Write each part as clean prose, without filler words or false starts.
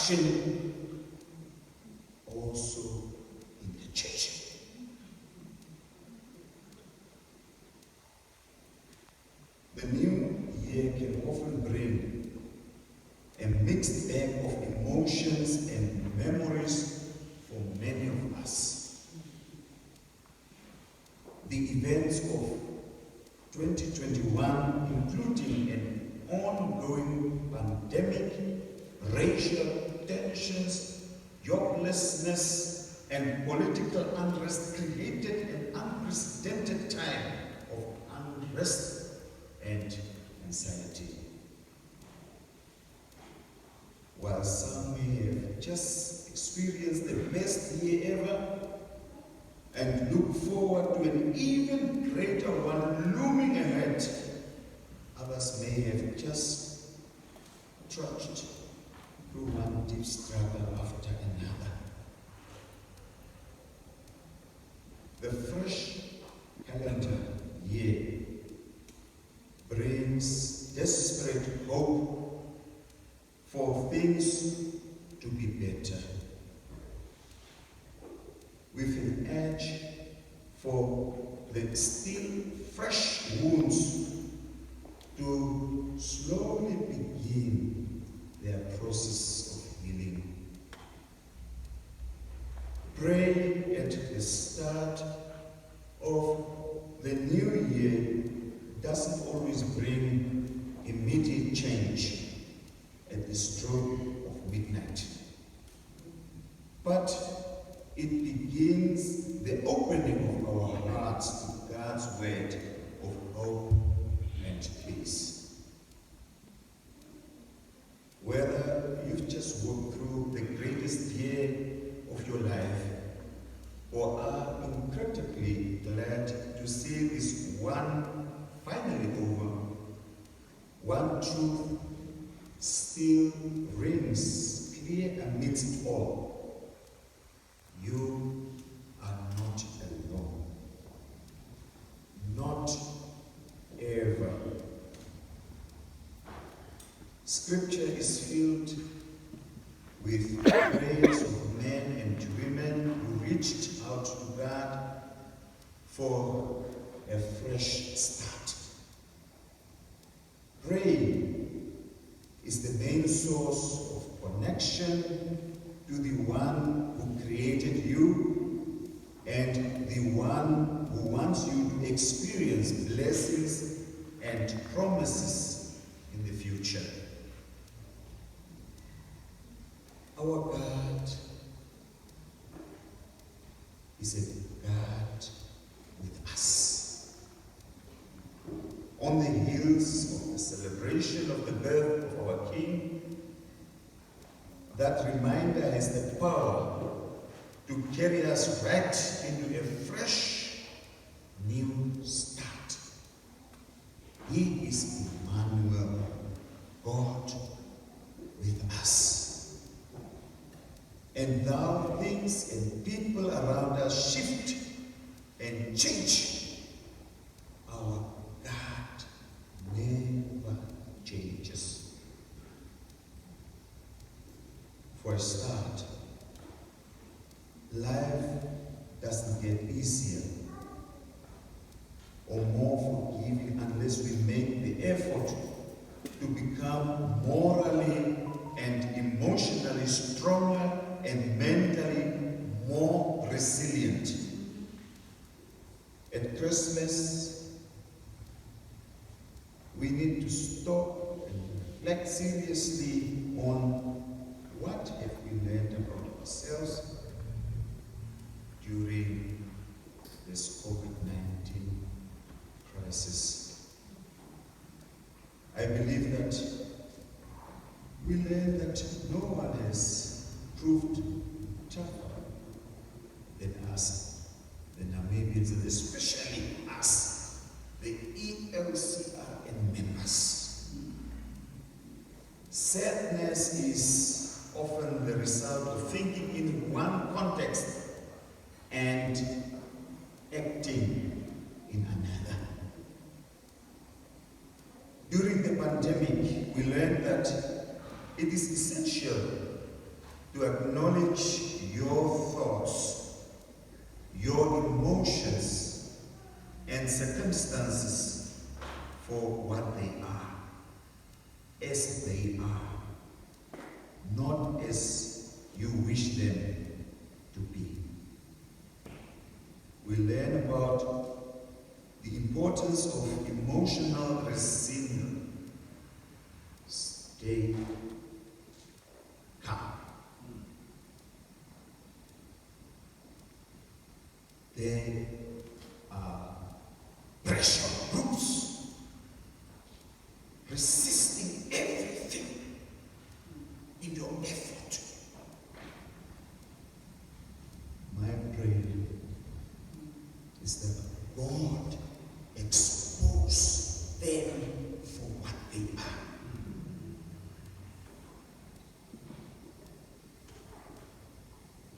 function also in the church. The new year can often bring a mixed bag of emotions and memories for many of us. The events of 2021, including an ongoing pandemic, racial tensions, joblessness, and political unrest, created an unprecedented time of unrest and anxiety. While some may have just experienced the best year ever and look forward to an even greater one looming ahead, others may have just trudged through one deep struggle after another. The fresh calendar year brings desperate hope for things to be better, with an edge for the still fresh wounds to slowly begin their process of healing. Praying at the start of the new year doesn't always bring immediate change at the stroke of midnight, but it begins the opening of our hearts to God's word of hope and peace. Whether you've just walked through the greatest year of your life or are incredibly glad to see this one finally over, one truth still rings clear amidst all: you are not alone. Not ever. Scripture is filled with prayers of men and women who reached out to God for a fresh start. Praying is the main source of connection to the one who created you and the one who wants you to experience blessings and promises in the future. Our God is a God with us. On the heels of the celebration of the birth of our King, that reminder has the power to carry us right into a fresh, new start. He is Emmanuel, God with us. And though things and people around us shift and change, our God never changes. For a start, life doesn't get easier or more forgiving unless we make the effort to become morally and emotionally stronger and mentally more resilient. At Christmas, we need to stop and reflect seriously on what have we learned about ourselves during this COVID-19 crisis. I believe that we learned that no one has proved tougher than us, the Namibians, and especially us, the ELCRN members. Sadness is often the result of thinking in one context and acting in another. During the pandemic, we learned that it is essential to acknowledge your thoughts, your emotions, and circumstances for what they are, as they are, not as you wish them to be. We learn about the importance of emotional resilience. Stay calm. There are pressure groups resisting everything in your effort. My prayer is that God expose them for what they are.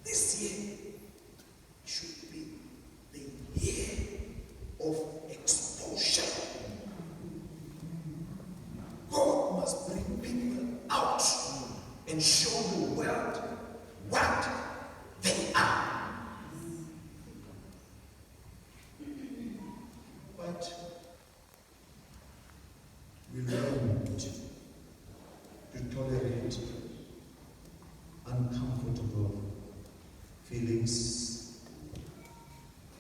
This year should be the year of exposure. God must bring people out and show the world what they are. But we learned to tolerate uncomfortable feelings,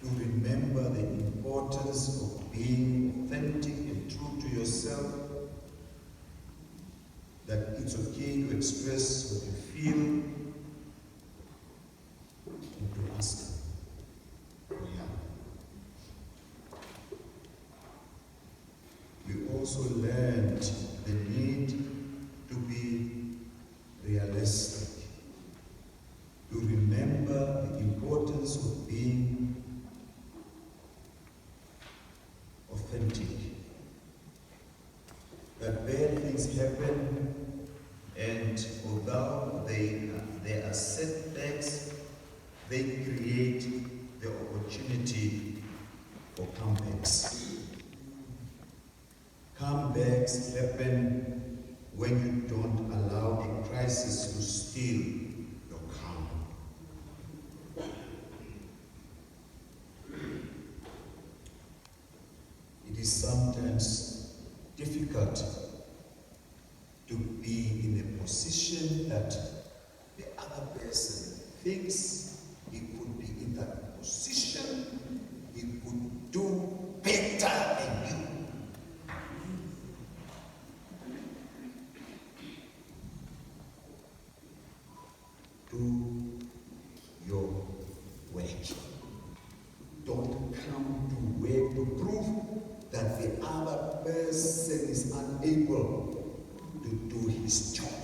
to remember the importance of being authentic and true to yourself, that it's okay to express what you feel, and to ask for help. We also learned the need to be realistic, to remember the importance of being authentic. That bad things happen, and although there are setbacks, they create the opportunity for comebacks. Comebacks happen when you don't allow a crisis to steal your calm. It is sometimes difficult to be in a position that the other person thinks he could be in that position, he could do better than you. Do your work. Don't come to work to prove that the other person is unable to do his job.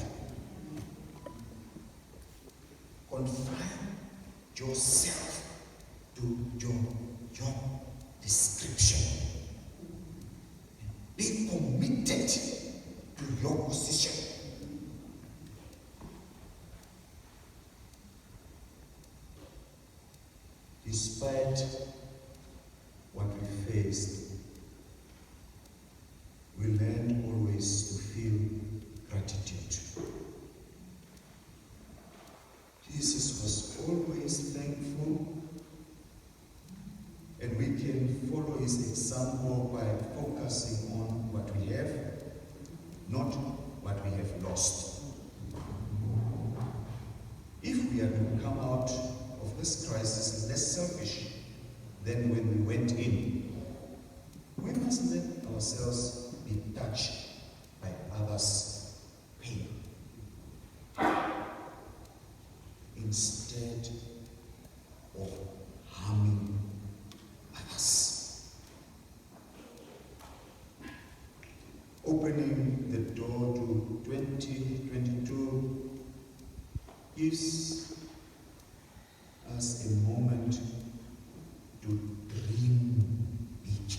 Confine yourself to your job description. Be committed to your position. Despite what we faced, we learned always to feel gratitude. Jesus was always thankful, and we can follow his example by focusing on what we have, not what we have lost. If we are to come out of this crisis less selfish than when we went in, we must let ourselves be touched by others' pain instead of harming others. Opening the door to 2022 gives us a moment to dream big,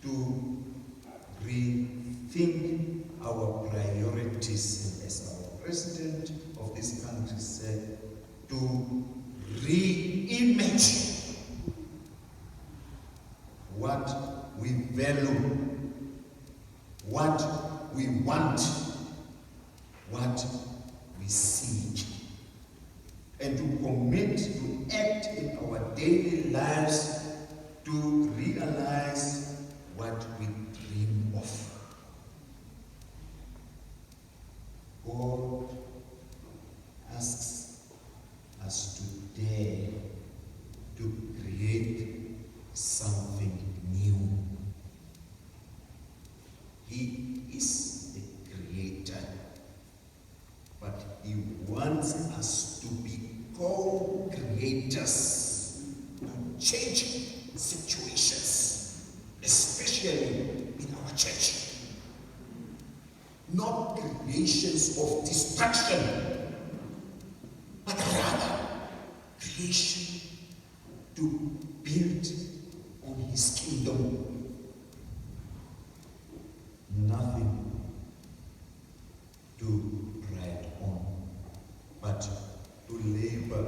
to rethink our priorities, and as our president of this country said, to reimagine what we value, what we want, what and to commit to act in our daily lives to realize what we dream of. God asks us to dare to create something new. He is the creator, but he wants us to be co-creators, to change situations, especially in our church. Not creations of destruction, but rather creation to build on his kingdom. Nothing to ride on, but to labor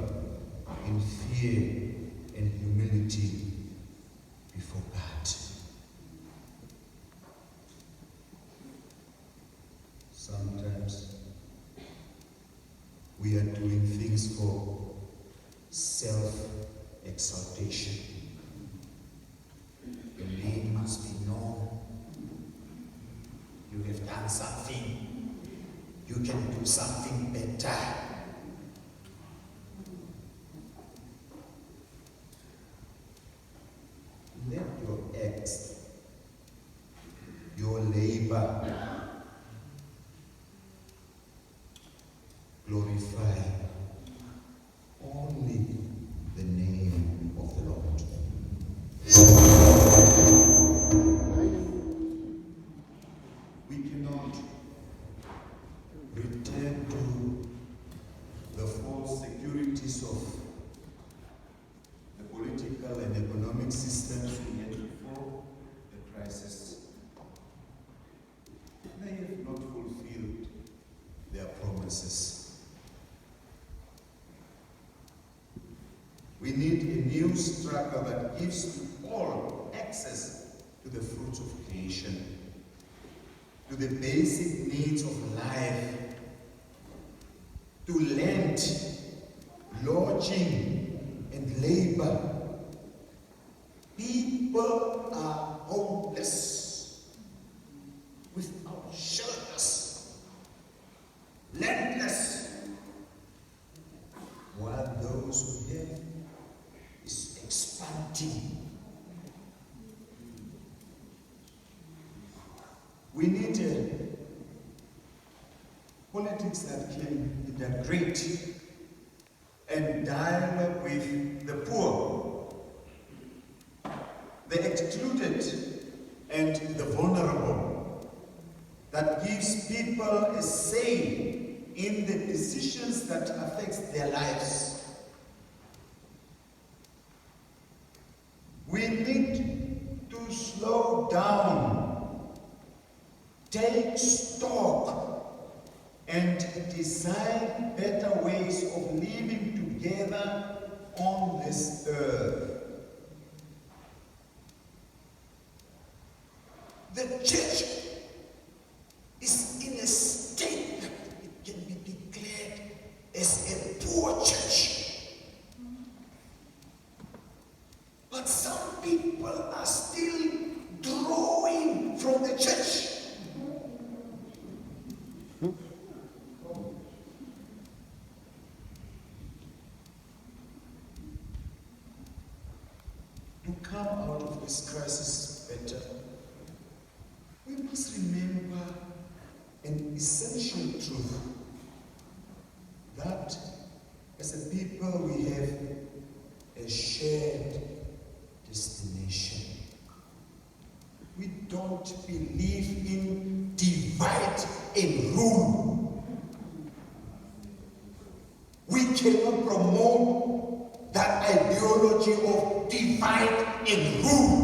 in fear and humility before God. Sometimes we are doing things for self-exaltation. Your name must be known. You have done something. You can do something better. Let your acts, your labor, glorify only the name of the Lord. We cannot return to the false securities of the political and economic systems we had before the crisis. They have not fulfilled their promises. We need a new structure that gives to all access to the fruits of creation, to the basic needs of life, to land, lodging, and labor. People are homeless, without shelters, landless, while those who have is expanding. We need politics that can integrate and dialogue with the poor, the excluded, and the vulnerable, that gives people a say in the decisions that affect their lives. We need to slow down, take stock, and design better ways of living together on this earth. The church is in a state that it can be declared as a poor church. But some people are still drawing from the church. To come out of this crisis better, we must remember an essential truth, that as a people we have a shared destination. We don't believe in divide and rule. We cannot promote that ideology of divide and rule.